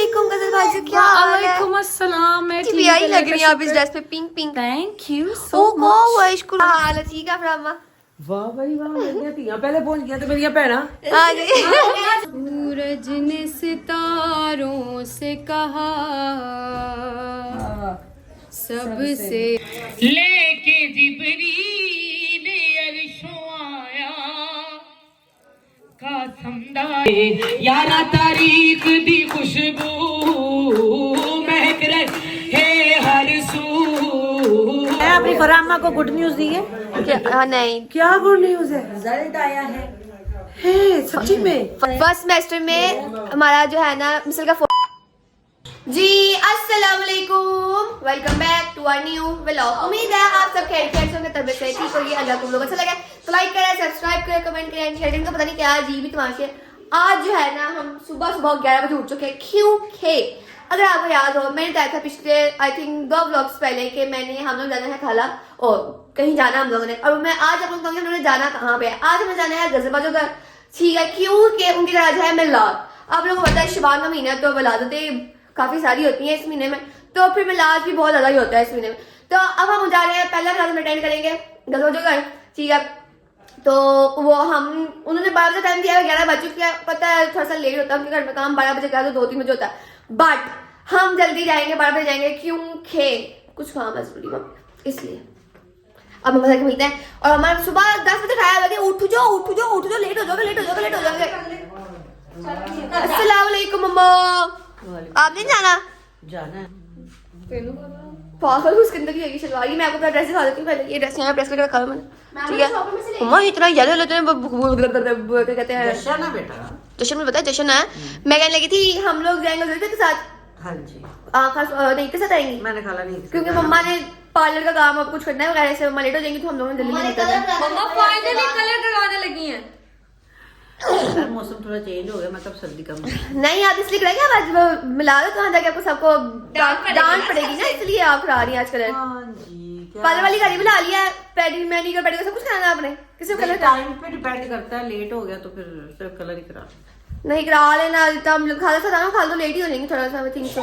वालेकुम गजल बाजू, क्या हाल है? वालेकुम अस्सलाम। मैं जी आई लग रही है आप इस ड्रेस पे, pink pink. Thank you oh so go much. वाइशकुर हाल है, ठीक है फरामा। वाह भाई वाह, मेरियां धीयां पहले पहुंच गया तो मेरियां भैणा। हां जी। सूरज ने सितारों से कहा सबसे लेके जिब्रील अर्शों आया कासमदा यारा तारीख दी खुशबू महक रहे हर सू। मैं अपनी फरामा को गुड न्यूज दी है। हाँ नहीं, क्या गुड न्यूज है? रिजल्ट आया है सच्ची में। फर्स्ट सेमेस्टर में हमारा जो है ना मिसल का जी। अस्सलाम वालेकुम, welcome back to our new vlog. उम्मीद है आप सब खैरियत से होंगे, तबीयत से ठीक होगी। अगर तुम लोग अच्छा लगे तो लाइक करें, सब्सक्राइब करें, कमेंट करें, शेयर करें। पता नहीं क्या अजीब ही तमाशे। आज जो है ना हम सुबह 11 बजे उठ चुके हैं, क्योंकि अगर आपको याद हो मैंने बताया था पिछले आई थिंक 2 व्लॉग्स पहले कि हम लोग जाना है खाला और कहीं जाना हम लोगों ने। और मैं आज आप लोग कहूँगी हम लोगों ने जाना कहाँ पे है। आज हमें जाना है गजलबाजो घर, ठीक है, क्योंकि उनकी तरह है मिलाद। आप लोगों को पता है शबान का महीना तो विलादतें काफी सारी होती हैं इस महीने में, तो फिर मिलाद भी बहुत ज्यादा ही होता है इस महीने में। तो अब हम जा रहे हैं, पहला क्लास में अटेंड करेंगे गजलबाजो घर, ठीक है। तो वो हम उन्होंने 12 बजे टाइम दिया है, 11 बज चुके हैं। पता है थोड़ा सा लेट होता है उनके घर में काम, 12 बजे का तो 2-3 बजे होता है, बट हम जल्दी जाएंगे, 12 बजे जाएंगे क्योंकि कुछ काम है जरूरी वहाँ, इसलिए अब हम घर मिलते हैं। और हमारा सुबह 10 बजे खाया लगे, उठ जाओ, लेट हो जाओगे। अस्सलाम वालेकुम मम्मा, आप नहीं जाना? जाना है। पागल उसके अंदर की शलवार। मैं आपको अपना ड्रेस दिखा देती हूँ पहले। ये ड्रेस यहाँ प्रेस करके रखा है मैंने, ठीक है। मम्मा इतना येलो लेते हैं, क्या कहते हैं, जश्न है बेटा। जश्न में, पता है जश्न है। मैं कहने लगी थी हम लोग जाएंगे उधर के साथ। हाँ जी, नहीं के साथ आएंगी मैंने खाला नहीं, क्योंकि मम्मा ने पार्लर का काम अब कुछ करना है वगैरह से, मम्मा लेट हो जाएंगी तो हम लोग जल्दी निकलते हैं। मम्मा फाइनली कलर करवाने लगी हैं। यार मौसम थोड़ा चेंज हो गया, मतलब सर्दी कम है। नहीं आप इसलिए करेंगे, आज मिला दो तो जाके आपको सबको डांट पड़ेगी ना, इसलिए आप करा रही हैं आज कलर। हाँ जी, क्या पार्लर वाली गाड़ी बुला लिया है, मैनीक्योर पेडिक्योर सब कुछ कराना है आपने। किसी को कलर टाइम पे डिपेंड करता है, लेट हो गया तो फिर सिर्फ कलर ही करा। नहीं करा लेना, हम लोग खाला साथ खा तो लेट ही हो जाएंगे थोड़ा सा, आई थिंक सो।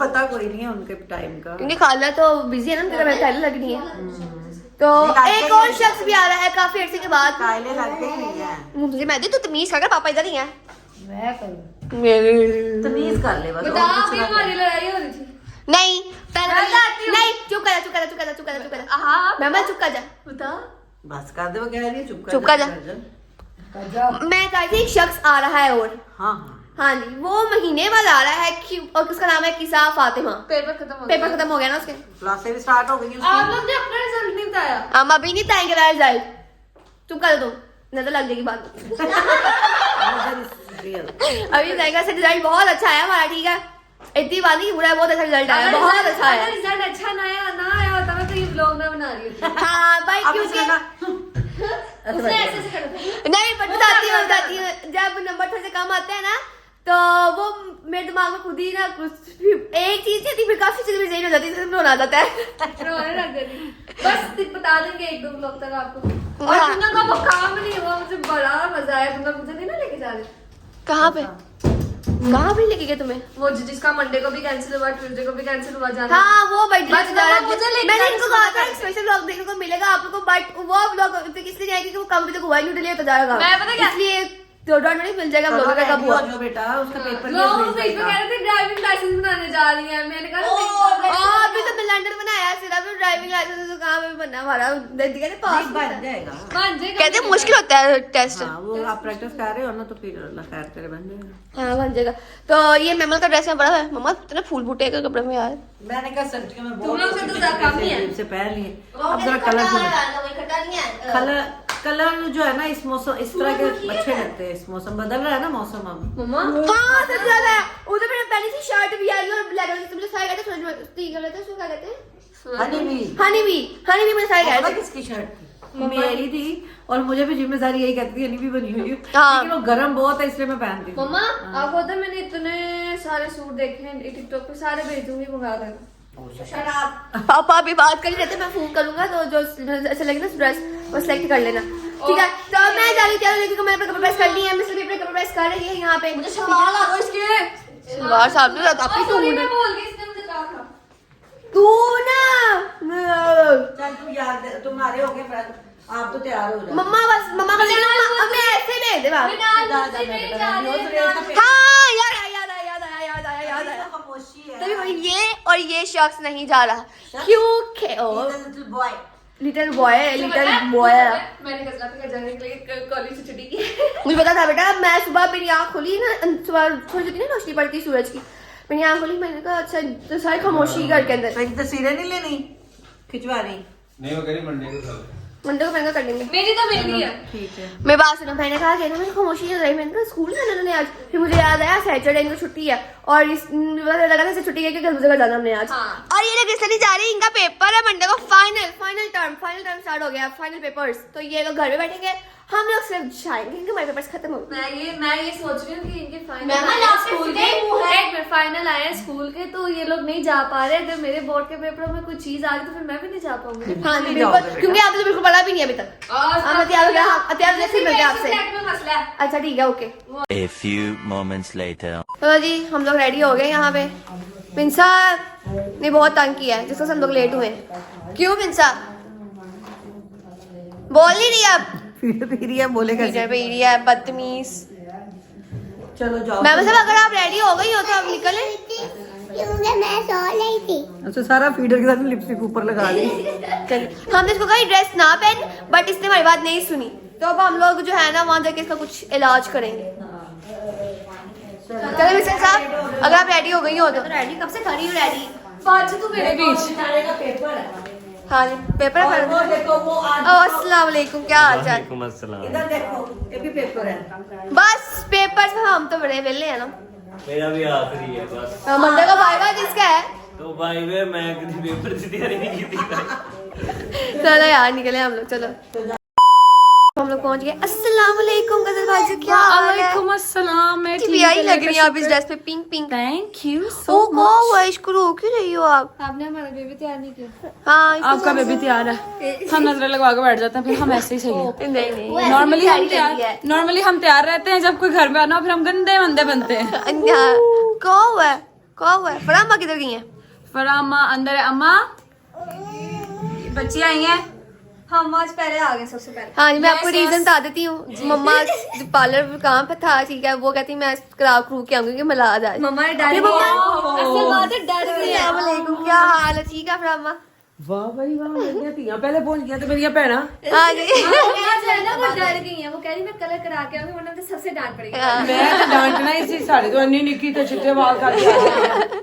पता कोई नहीं है उनके टाइम का, क्योंकि खाला तो बिजी है ना, उनके पहले लगनी है। तो एक और शख्स भी आ रहा है काफी अर्से के बाद। कायले लगते ही नहीं है। मुझे मैं दे तू तमीज कर, पापा इधर ही है। मैं करूँ तमीज कर ले बस। बता, अभी हमारी लड़ाई हो रही थी। नहीं पहले नहीं, चुप कर जा। हाँ मैं चुप कर जा, बता। बस कर दे, वो कह रही है चुप कर जा। मैं कह रही थी एक शख्स आ रहा है और हाँ हाँ जी, वो महीने बाद आ रहा है और उसका नाम है किसा फातिमा। पेपर खत्म हो गया ना उसके। क्लासें भी स्टार्ट हो गई हैं आप लोग ने अपना रिजल्ट नहीं बताया। हम अभी नहीं बताएंगे रिजल्ट, चुप कर दो, नजर लग जाएगी बात। अभी जाएगा से रिजल्ट बहुत अच्छा है हमारा, ठीक है, इतनी बात नहीं, बुरा बहुत अच्छा रिजल्ट आया, बहुत अच्छा है। रिजल्ट अच्छा ना आया होता मैं तो ये ब्लॉग ना बना रही होती। हाँ भाई, क्योंकि उसने ऐसे कर दिया। नहीं बताती हूँ, जब नंबर थोड़े से कम आते हैं ना तो वो मेरे दिमाग में खुद ही ना कुछ एक चीज थी, फिर काफी चीजें चेंज हो जाती है, रोना आ जाता है। रोने लग गई। बस बता देंगे 1-2 ब्लॉग तक आपको। और तुमने का वो काम नहीं हुआ, मुझे बड़ा मजा आया। तुम मुझे नहीं ना लेके जा रहे? कहाँ पे लेके गए तुम्हें? वो जिसका मंडे को भी कैंसिल हुआ, ट्यूसडे को भी कैंसिल हुआ जाना। हाँ वो बैठ बस जा रहा मुझे है। लेके मैंने जा इनको कहा था स्पेशल व्लॉग देखने को मिलेगा आप लोगों को, बट वो व्लॉग इसलिए नहीं आएगी कि वो काम भी तक हुआ ही नहीं, डिले होता जाएगा। मैं पता क्या, इसलिए तो डॉट में मिल जाएगा व्लॉग का कब हुआ। जो बेटा उसका पेपर लोग उस पे कह रहे थे ड्राइविंग लाइसेंस बनाने जा रही है। मैंने कहा अभी तो लंदन बनाया, सिर्फ ड्राइविंग लाइसेंस कहाँ पे बनना हमारा, पास बन जाएगा। कहते मुश्किल होता है टेस्ट। हाँ, वो आप प्रैक्टिस कर रहे हो ना तो फिर अल्लाह खैर करे बन जाएगा। हाँ बन जाएगा। तो ये मैमल का ड्रेस है बड़ा है, मम्मा इतने फूल बूटे के कपड़े में यार। मैंने कहा सर्दियों में तुम लोग से तो ज्यादा कम ही है। से पहन लिए, अब जरा कलर जो है ना इस मौसम इस तरह के अच्छे लगते हैं। इस मौसम बदल रहा है ना मौसम अब। मम्मा हाँ सबसे ज्यादा उधर मैंने पहनी थी शर्ट भी आई और ब्लैक कलर की, तुम लोग सारे कहते हैं ठीक है, उसको क्या कहते हैं, हनी भी मैंने सारे कहते हैं। किसकी शर्ट मेरी थी और मुझे भी जिम्मेदारी यही कहती थी, हनी भी बनी हुई है, हाँ। लेकिन वो गर्म बहुत है इसलिए मैं पहनती हूँ। मम्मा आपको पता है मैंने इतने सारे सूट देखे हैं टिकटॉक पे, सारे भेजूंगी, मंगा देना। पापा अभी बात कर लेते, मैं फोन करूंगा तो जो अच्छा लगे ना ड्रेस वो सिलेक्ट कर लेना, ठीक है। तो मैं जा रही हूँ, लेकिन मैंने कपड़े प्रेस कर ली है, मिस्टर पेपर कपड़े प्रेस कर रही है यहाँ पे। मुझे संभाल लो इसके। यार सामने से काफी सॉरी तू मैं भूल गई, इसने मुझे कहा था। तू ना चल तू याद तुम्हारे हो गए फिर आप तो तैयार हो जाओ। मम्मा बस मम्मा का लेना अब मैं ऐसे भेज दे बाप बिना मुझसे नहीं जा रहे। हाँ याद आया खामोशी है। तभी वही ये और ये शख्स नहीं जा रहा क्यों बॉय लिटिल बॉय मैंने गजला पे जाने के लिए कॉलेज से छुट्टी की। मुझे पता था बेटा मैं सुबह मेरी आँख खुली ना सुबह थोड़ी सी ना रोशनी पड़ती सूरज की मेरी आँख खुली मैंने कहा अच्छा तो सारी खामोशी घर के अंदर एक तस्वीरें नहीं लेनी खिंचवानी नहीं वो करी मंडे को चल मंडे को महंगा कर लेंगे मेरी तो मिल गई है। ठीक है। मैं बात सुनो मैंने कहा कि ना मेरी खामोशी चल रही मैंने कहा स्कूल जाना उन्होंने आज फिर मुझे याद आया सैटरडे इनको छुट्टी है और इस लगा था छुट्टी है कि घर जगह जाना हमने आज हाँ। और ये लोग इसलिए जा रही है इनका पेपर है मंडे को फाइनल टर्म स्टार्ट हो गया फाइनल पेपर्स तो ये लोग घर में बैठेंगे हम लोग सिर्फ जाएंगे क्योंकि हमारे पेपर्स खत्म हो गए मैं ये सोच रही हूँ कि इनके मैं फाइनल लास्ट स्कूल सीधे मुंह है। के फाइनल आए हैं स्कूल के तो ये लोग नहीं जा पा रहे। अगर मेरे बोर्ड के पेपरों में कुछ चीज आ गई तो फिर मैं भी नहीं जा पाऊंगी। हाँ जी नहीं जाओगे बिल्कुल बेटा। क्योंकि आपने तो बिल्कुल पढ़ा भी नहीं अभी तक हम तैयार हो गया तैयार जैसे मिलते हैं आपसे में मसला है। अच्छा ठीक है okay A few moments later. तो जी हम लोग रेडी हो गए यहाँ पे पिंसा ने बहुत तंग किया है जिसको हम लोग लेट हुए हैं क्यों पिंसा बोल नहीं रही अब फिर ये बोलेगा टीचर पे रही है बदतमीज चलो जाओ। मैम साहब अगर आप रेडी हो गई हो तो आप निकले क्योंकि मैं सो रही थी। अच्छा सारा फीडर के साथ लिपस्टिक ऊपर लगा दी। चलिए हमने इसको कहा ड्रेस ना पहन बट इसने हमारी बात नहीं सुनी तो अब हम लोग जो है ना वहाँ जाके इसका कुछ इलाज करेंगे चलो मिस्टर साहब अगर आप रेडी हो गई हो तो रेडी कब से खड़ी हूँ रेडी पाँच तू मेरे बीच पेपर है। हाँ जी पेपर और वो देखो वो अस्सलाम वालेकुम क्या हाल चाल इधर देखो ये भी पेपर है। बस पेपर से हम तो बड़े वेले हैं ना मेरा भी आखिरी है बस मंडे का बाय जिसका है तो भाई वे मैं कभी पेपर की तैयारी नहीं की थी चलो यार निकले हम लोग चलो हम लोग पहुंच गए अस्सलाम वालेकुम गजल बाजी क्या हाल है वालेकुम अस्सलाम। मैं जी आई लग रही है आप इस ड्रेस पे pink pink thank you oh सो को हुआ इसको रो क्यों रही हो आप आपने हमारा बेबी तैयार नहीं किया। हाँ इसको आपका बेबी तैयार है, हम नजर लगवा के बैठ जाते हैं, फिर हम ऐसे ही चाहिए। नहीं नॉर्मली हम तैयार रहते हैं, जब कोई घर में आना हो फिर हम गंदे मंदे बनते हैं। कौ हुआ फरामा किधर गई है फरामा अंदर है। अम्मा बच्ची आई हैं। हम आज पहले आ गए सबसे पहले। हाँ जी मैं आपको रीजन बता देती हूँ मम्मा पार्लर काम पे था ठीक है वो कहती मैं करा करू के आऊंगी कि मिला जाए मम्मा ने डर असल बात है डर गई है। अस्सलामुअलैकुम क्या हाल है ठीक है फरामा वाह भाई वाह मेरियां धीयां पहले पहुंच गया तो मेरियां भैणा हाँ जी आज है ना वो डर गई है। वो कह रही मैं कलर करा के आऊंगी वरना तो सबसे डांट पड़ेगी। मैं तो डांटना ही सी साढ़े तो अन्नी निकी तो चिट्टे वाल करके आ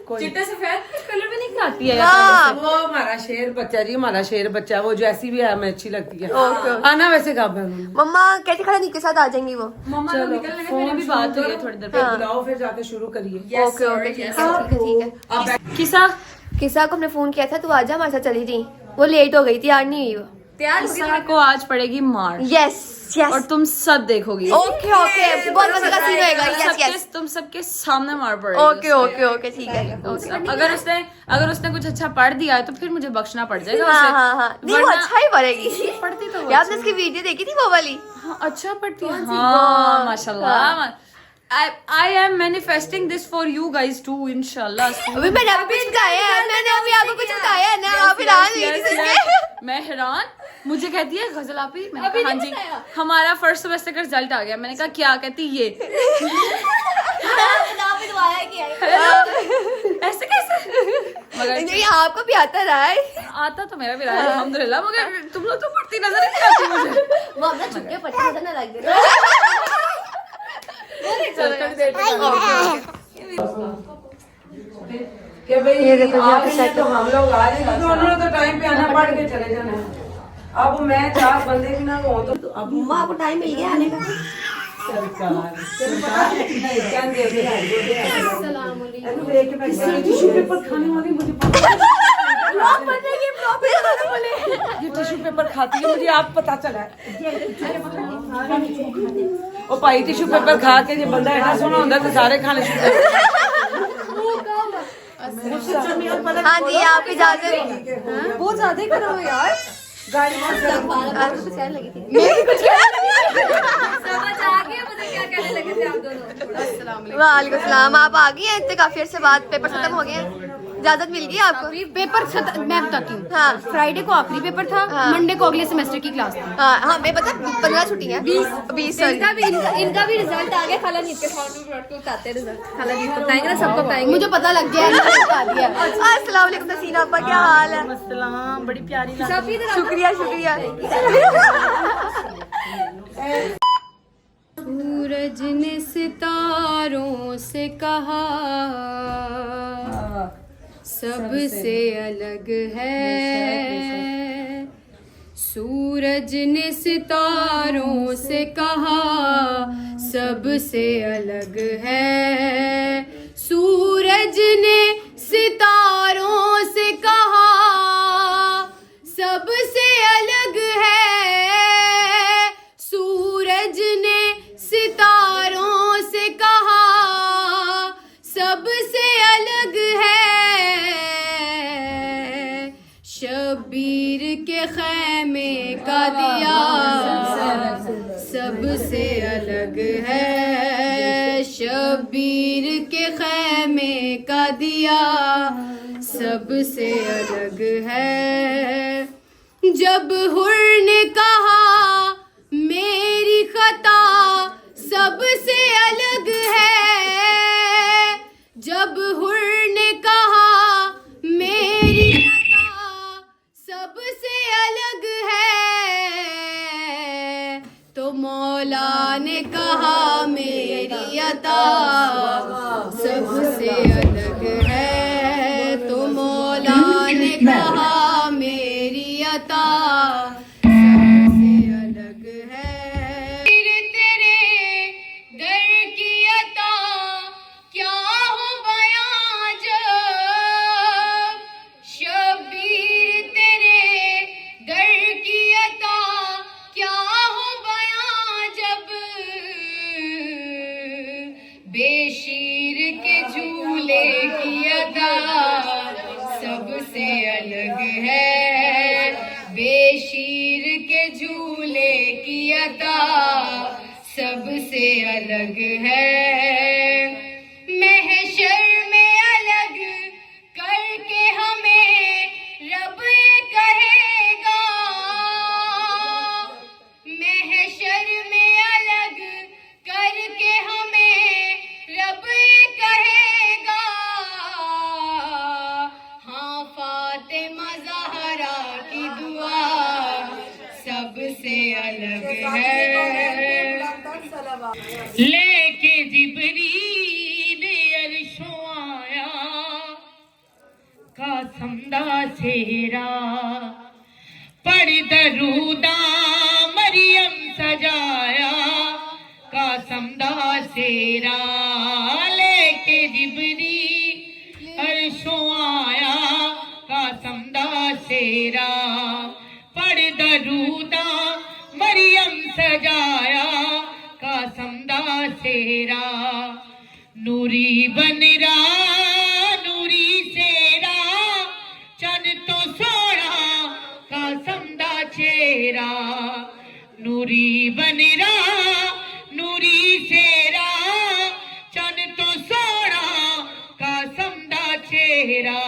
कोई चिट्टे सफेद कलर में नहीं कराती है। हाँ वो हमारा शेर बच्चा जी हमारा शेर बच्चा वो जैसी भी है हमें अच्छी लगती है। ओके आना वैसे कब है मम्मा कहती खड़ा निके साथ आ जाएंगी वो मम्मा तो निकल लगे, मेरी भी बात हुई है थोड़ी देर फिर बुलाओ फिर जाके शुरू करिए। ओके ओके ठीक है पहले। किसा किसा को हमने फोन किया था तू आजा हमारे साथ चली थी वो लेट हो गई थी यार नहीं हुई वो किसा को आज पड़ेगी मार यस और यस तुम सब देखोगी। ओके ओके बहुत मजे का सीन होएगा यस यस तुम सबके सामने मार पड़ेगी। ओके ओके ओके ठीक है ओके अगर उसने कुछ अच्छा पढ़ दिया है तो फिर मुझे बख्शना पड़ जाएगा हाँ उसे। हाँ हाँ नहीं वो वरना- अच्छा ही पढ़ेगी पढ़ती तो वो यार आपने इसकी वीडियो देखी थी वो वाली हाँ, अच्छा पढ़ती है। हाँ माशाल्लाह। I am manifesting this for you guys too इंशाल्लाह। अभी मैंने आपको कुछ बताया है मैंने अभी आपको कुछ बताया है ना आप हैरान हुई थी सुन के मैं हैरान। मुझे कहती है गजल आप ही मैंने कहा हाँ जी हमारा फर्स्ट सेमेस्टर का रिजल्ट आ गया। मैंने कहा क्या कहती ये ऐसे कैसे मगर नहीं आपको भी आता रहा है आता तो मेरा भी रहा है अल्हम्दुलिल्लाह मगर तुम लोग तो पढ़ती नजर नहीं आती मुझे। वो अपना छुट्टियां पढ़ते नजर ना लग रही कि भाई ये देखो तो हम लोग आ रहे हैं उन्होंने तो टाइम पे आना पड़ के चले जाना है। अब मैं 4 बंदे भी ना हो तो अब मम्मा आपको टाइम मिल गया आने का सरकार क्या दे दे अस्सलाम वालेकुम देख के मैं टिश्यू पेपर खाने वाली मुझे ये टिश्यू पेपर खाती है मुझे आप पता चला है। ओ भाई टिश्यू पेपर खा के जो बंदा ऐसा सोना होता तो सारे खाने शुरू हाँ जी आप इजाजत बहुत ज्यादा ही करो यार। गाड़ी बहुत ज्यादा आपको कुछ कहने लगी थी? समझ आ गया मुझे क्या कहने लगे थे आप दोनों। वालेकुम सलाम। आप आ गई हैं इतने काफी अर्से बाद, पेपर खत्म हो गए हैं, इजाजत मिल गई आपको? पेपर मैं बताती हूँ। हाँ फ्राइडे को आखिरी पेपर था, हाँ। मंडे को अगले सेमेस्टर की क्लास थी। हाँ हाँ, मैं पता 15 छुट्टी है, 20 इनका भी रिजल्ट आ गया। खाला नीत के साउंड में को बताते हैं रिजल्ट। खाला नीत को बताएंगे ना, सबको बताएंगे। मुझे पता लग गया है, बता दिया। अस्सलाम वालेकुम नसीना आपा, क्या हाल है? सलाम, बड़ी प्यारी लग सब इधर आओ। शुक्रिया शुक्रिया। सूरज ने सितारों से कहा सबसे अलग है। सूरज ने सितारों से कहा सबसे अलग है। सूरज ने सितारों से कहा सबसे अलग है। सूरज ने सितारों से कहा सबसे अलग है। शबीर के खैमे का दिया सबसे अलग है। शबीर के खैमे का दिया सबसे अलग है। जब हुर ने कहा मेरी खता सबसे अलग है। जब हुर ने कहा मेरी खता सबसे अलग है, तो मौला ने कहा मेरी अता सबसे अलग है। तो मौला ने कहा मेरी अता सबसे अलग है। तेरे दर की अता क्या हो बयां जब। शबीर तेरे दर की अता क्या हो बयां जब। बेशीर के झूले की अता सबसे अलग है। बेशीर के झूले की अता सबसे अलग है। महशर में अलग करके हमें रब ये कहेगा। महशर में अलग करके हमें रब ये कहेगा। हाँ फातिमा ज़हरा की दुआ सबसे अलग है। लेके जिब्रील अर्शों आया कासमदा सेरा। पढ़ दरूदा मरियम सजाया कासमदा सेरा। लेके जिब्रील अर्शों आया कासमदा सेरा। पढ़ दरूदा मरियम सजाया कासमदा सेरा। नूरी बनरा नूरी सेरा चन तो सोना कासमदा चेहरा। नूरी बनरा नूरी सेरा चन तो सोना कासमदा चेहरा।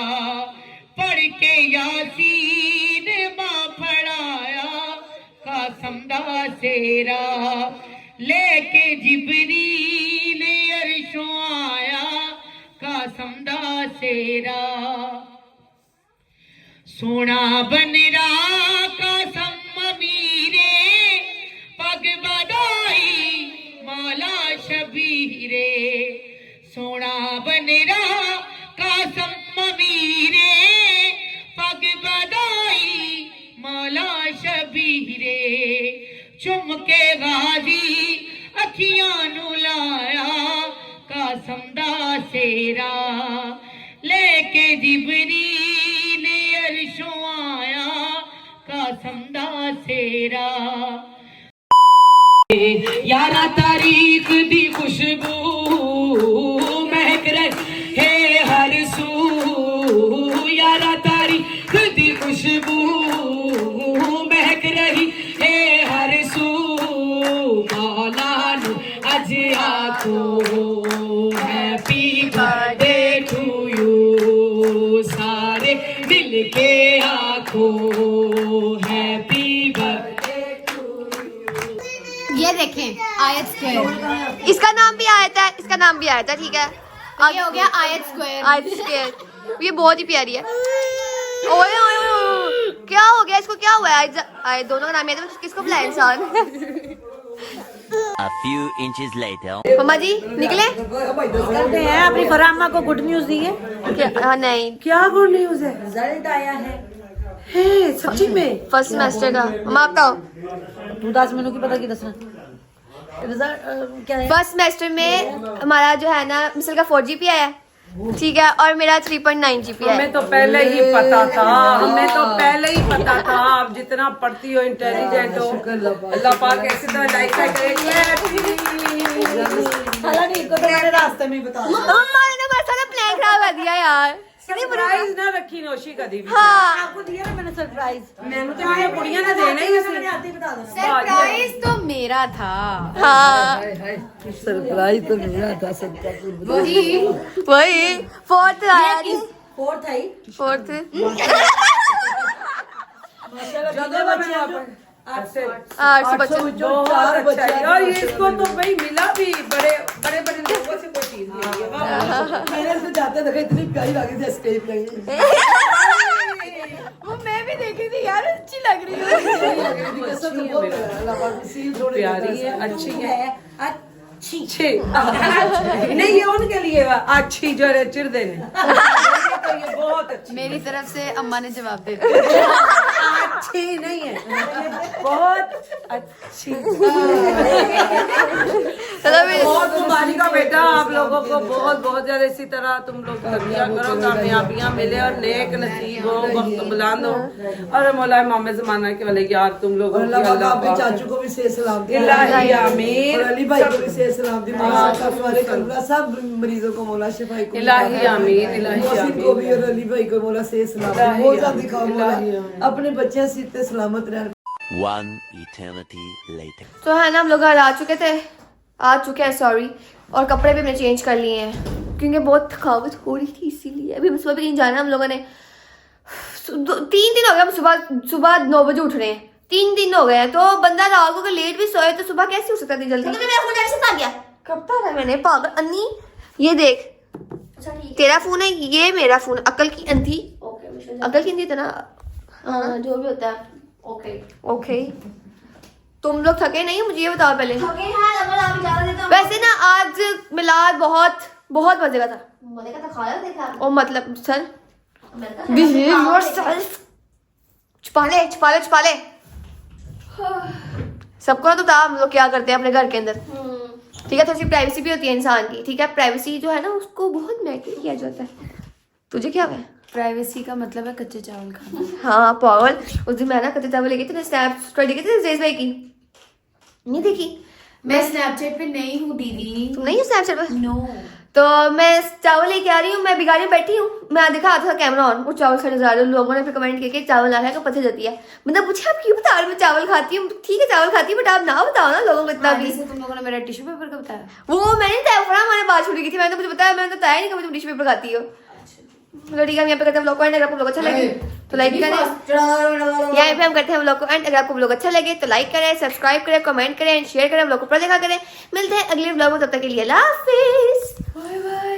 पढ़ के यासीन माँ पढ़ाया कासमदा सेरा। लेके जिब्रील अर्शों आया कासमदा सेरा। सोना बनरा कासम मीरे पग बदाई मौला शबीरे। सोना बनरा कासम मीरे पग बदाई मौला शबीरे। चुम के गाजी अखियां नु लाया कासमदा सेरा। लेके जिब्रील अर्शों आया कासमदा सेरा। यारा तारीख दी खुशबू महक रहे हर सू। यारा तारीख दी खुशबू देखें आयत स्क्वायर, इसका नाम भी आया था, इसका नाम भी आया था, ठीक है। ये हो गया आयत स्क्वायर। आयत स्क्वायर, ये बहुत ही प्यारी है। ओए ओए ओए, क्या हो गया इसको, क्या हुआ है? आए दोनों का नाम याद है, किसको बुलाया इंसान? A few inches later. मम्मा जी निकले करते हैं अपनी फराम्मा को गुड न्यूज दी है। क्या? हाँ नहीं, क्या गुड न्यूज है? रिजल्ट आया है सच्ची में फर्स्ट सेमेस्टर का। मम्मा आप बताओ। तू 10 मिनट की पता की दसना रिजल्ट क्या है? फर्स्ट सेमेस्टर में हमारा जो है ना मिसल का 4 GPA है, ठीक है, और मेरा 3.9 GPA है। हमें तो पहले ही पता था, हमें तो पहले ही पता था। आप जितना पढ़ती हो, इंटेलिजेंट हो, अल्लाह पाक ऐसे तो लाइक करेगा। हालांकि इनको तो मैंने रास्ते में ही बता दिया। मम्मा ने ना सारा प्लान खराब कर दिया यार। सरप्राइज ना रखी नौशी कभी भी। हाँ आपको दिया ना मैंने सरप्राइज। मैंने तो मेरी कुड़ियां ने देना ही सरप्राइज तो मेरा था। हाँ सरप्राइज तो मेरा था सबका। वही फोर्थ आया थी, फोर्थ आई फोर्थ। आठ सौ बच्चे। बहुत अच्छा है। और ये इसको तो भाई मिला भी बड़े बड़े बड़े लोगों से कोई चीज मिली है। मेरे से जाते देखा इतनी प्यारी लगी थी, स्टेप लगी। वो मैं भी देखी थी यार, अच्छी लग रही है। प्यारी है, अच्छी है, अच्छी नहीं ये उनके लिए अच्छी जो है चिर देने। तो ये बहुत अच्छी, मेरी तरफ से अम्मा ने जवाब दे दिया। अच्छी नहीं है, बहुत अच्छी। चलो फिर बहुत तुम्हारी का बेटा, आप लोगों को बहुत बहुत ज्यादा इसी तरह तुम लोग तरबिया करो, कामयाबियां मिले और नेक नसीब हो, वक्त बुलंद हो। और मौला मामे जमाना के वाले यार तुम लोगों की अल्लाह चाचू को भी से सलाम दी, इलाही आमीन, अली भाई को भी से सलाम दी, सब मरीजों को मौला शिफाई को, इलाही आमीन, इलाही को आमीन। भी और अली भाई को मौला से सलाम दी। बहुत ज्यादा दिखाओ मौला अपने बच्चे सीते सलामत रहने। One eternity later. तो है ना हम लोग घर आ चुके हैं सॉरी, और कपड़े भी हमने चेंज कर लिए हैं क्योंकि बहुत थकावट हो रही थी, इसीलिए। अभी सुबह भी कहीं जाना है हम लोगों ने। 3 दिन हो गए हम सुबह 9 बजे उठ रहे हैं, 3 दिन हो गए हैं। तो बंदा रात को अगर लेट भी सोए तो सुबह कैसे हो सकता है जल्दी? मेरा फोन ऐसे आ गया, कब तक है मैंने पागल अन्नी, ये देख तेरा फोन है, ये मेरा फोन, अकल की अंधी, अकल की अंधी था ना, हाँ जो भी होता है। ओके तुम लोग थके नहीं? मुझे ये बताओ पहले। वैसे ना आज मिलाद बहुत बहुत मजे का था। और मतलब सर behave yourself, छुपा ले। सबको ना तो था हम लोग क्या करते हैं अपने घर के अंदर, ठीक है। थोड़ी सी प्राइवेसी भी होती है इंसान की, ठीक है। प्राइवेसी जो है ना उसको बहुत मैटर किया जाता है। तुझे क्या है? प्राइवेसी का मतलब है कच्चे चावल खाना। हाँ पागल, उस दिन मैं ना कच्चे चावल लेके थे, स्नैप स्टोरी देखी थी जेज भाई की, नहीं देखी? मैं स्नैपचैट पे नहीं हूँ दीदी। तुम नहीं हो स्नैपचैट पर? नो। तो मैं चावल लेके आ रही हूँ, मैं बिगाड़ी में बैठी हूँ, मैं दिखा था कैमरा ऑन, वो चावल खड़े जा रहे लोगों ने फिर कमेंट किया कि चावल ना खाए तो पता जाती है। मतलब पूछा आप क्यों बता रहे हो मैं चावल खाती हूँ? ठीक है चावल खाती हूँ बट आप ना बताओ ना लोगों को इतना भी। तुम लोगों ने मेरा टिश्यू पेपर का बताया? वो मैंने तय करा, हमारे बात छुड़ी की थी, मैंने तो मुझे बताया, मैंने तो बताया नहीं कि तुम टिश्यू पेपर खाती हो। चलो ठीक है, हम यहाँ पे करते हैं व्लॉग को एंड। अगर आपको व्लॉग अच्छा लगे तो लाइक करें। यहाँ पे हम करते हैं व्लॉग को एंड। अगर आपको व्लॉग अच्छा लगे तो लाइक करें, सब्सक्राइब करें, कमेंट करें एंड शेयर करें, व्लॉग को पूरा देखा करें। मिलते हैं अगले व्लॉग में, तब तक के लिए अल्लाह हाफिज़, बाय बाय।